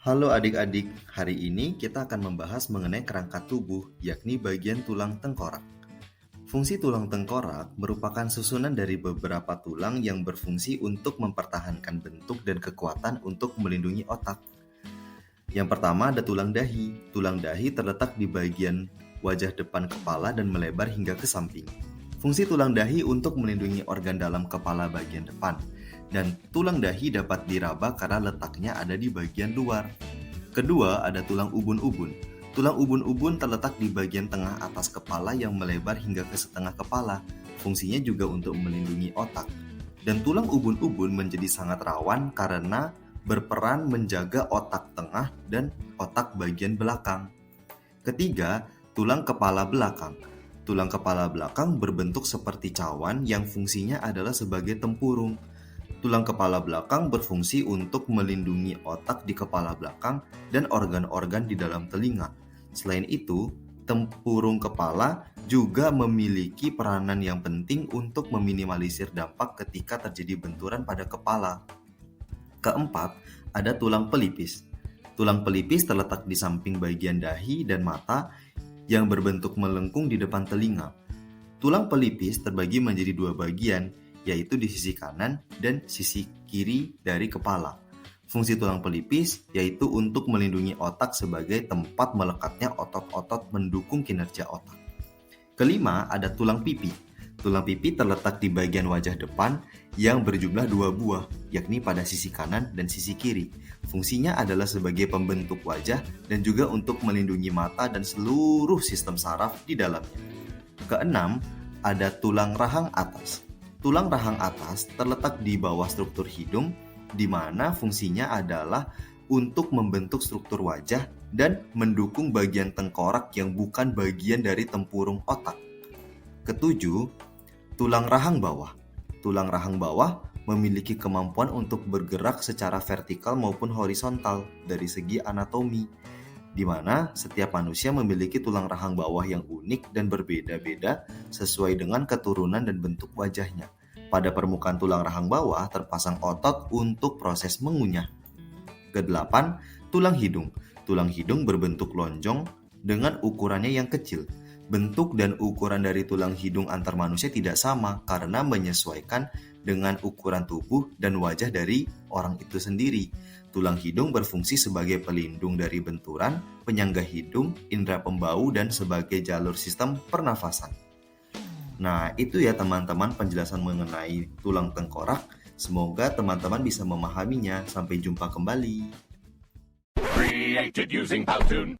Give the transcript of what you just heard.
Halo adik-adik, hari ini kita akan membahas mengenai kerangka tubuh, yakni bagian tulang tengkorak. Fungsi tulang tengkorak merupakan susunan dari beberapa tulang yang berfungsi untuk mempertahankan bentuk dan kekuatan untuk melindungi otak. Yang pertama ada tulang dahi. Tulang dahi terletak di bagian wajah depan kepala dan melebar hingga ke samping. Fungsi tulang dahi untuk melindungi organ dalam kepala bagian depan. Dan tulang dahi dapat diraba karena letaknya ada di bagian luar. Kedua, ada tulang ubun-ubun. Tulang ubun-ubun terletak di bagian tengah atas kepala yang melebar hingga ke setengah kepala. Fungsinya juga untuk melindungi otak. Dan tulang ubun-ubun menjadi sangat rawan karena berperan menjaga otak tengah dan otak bagian belakang. Ketiga, tulang kepala belakang. Tulang kepala belakang berbentuk seperti cawan yang fungsinya adalah sebagai tempurung. Tulang kepala belakang berfungsi untuk melindungi otak di kepala belakang dan organ-organ di dalam telinga. Selain itu, tempurung kepala juga memiliki peranan yang penting untuk meminimalisir dampak ketika terjadi benturan pada kepala. Keempat, ada tulang pelipis. Tulang pelipis terletak di samping bagian dahi dan mata yang berbentuk melengkung di depan telinga. Tulang pelipis terbagi menjadi dua bagian, yaitu di sisi kanan dan sisi kiri dari kepala. Fungsi tulang pelipis yaitu untuk melindungi otak sebagai tempat melekatnya otot-otot mendukung kinerja otak. Kelima, ada tulang pipi. Tulang pipi terletak di bagian wajah depan yang berjumlah dua buah, yakni pada sisi kanan dan sisi kiri. Fungsinya adalah sebagai pembentuk wajah dan juga untuk melindungi mata dan seluruh sistem saraf di dalamnya. Keenam, ada tulang rahang atas. Tulang rahang atas terletak di bawah struktur hidung, di mana fungsinya adalah untuk membentuk struktur wajah dan mendukung bagian tengkorak yang bukan bagian dari tempurung otak. Ketujuh, tulang rahang bawah. Tulang rahang bawah memiliki kemampuan untuk bergerak secara vertikal maupun horizontal dari segi anatomi, di mana setiap manusia memiliki tulang rahang bawah yang unik dan berbeda-beda sesuai dengan keturunan dan bentuk wajahnya. Pada permukaan tulang rahang bawah terpasang otot untuk proses mengunyah. Kedelapan, tulang hidung. Tulang hidung berbentuk lonjong dengan ukurannya yang kecil. Bentuk dan ukuran dari tulang hidung antar manusia tidak sama karena menyesuaikan dengan ukuran tubuh dan wajah dari orang itu sendiri. Tulang hidung berfungsi sebagai pelindung dari benturan, penyangga hidung, indera pembau, dan sebagai jalur sistem pernafasan. Nah, itu ya teman-teman penjelasan mengenai tulang tengkorak. Semoga teman-teman bisa memahaminya. Sampai jumpa kembali. Created using Powtoon.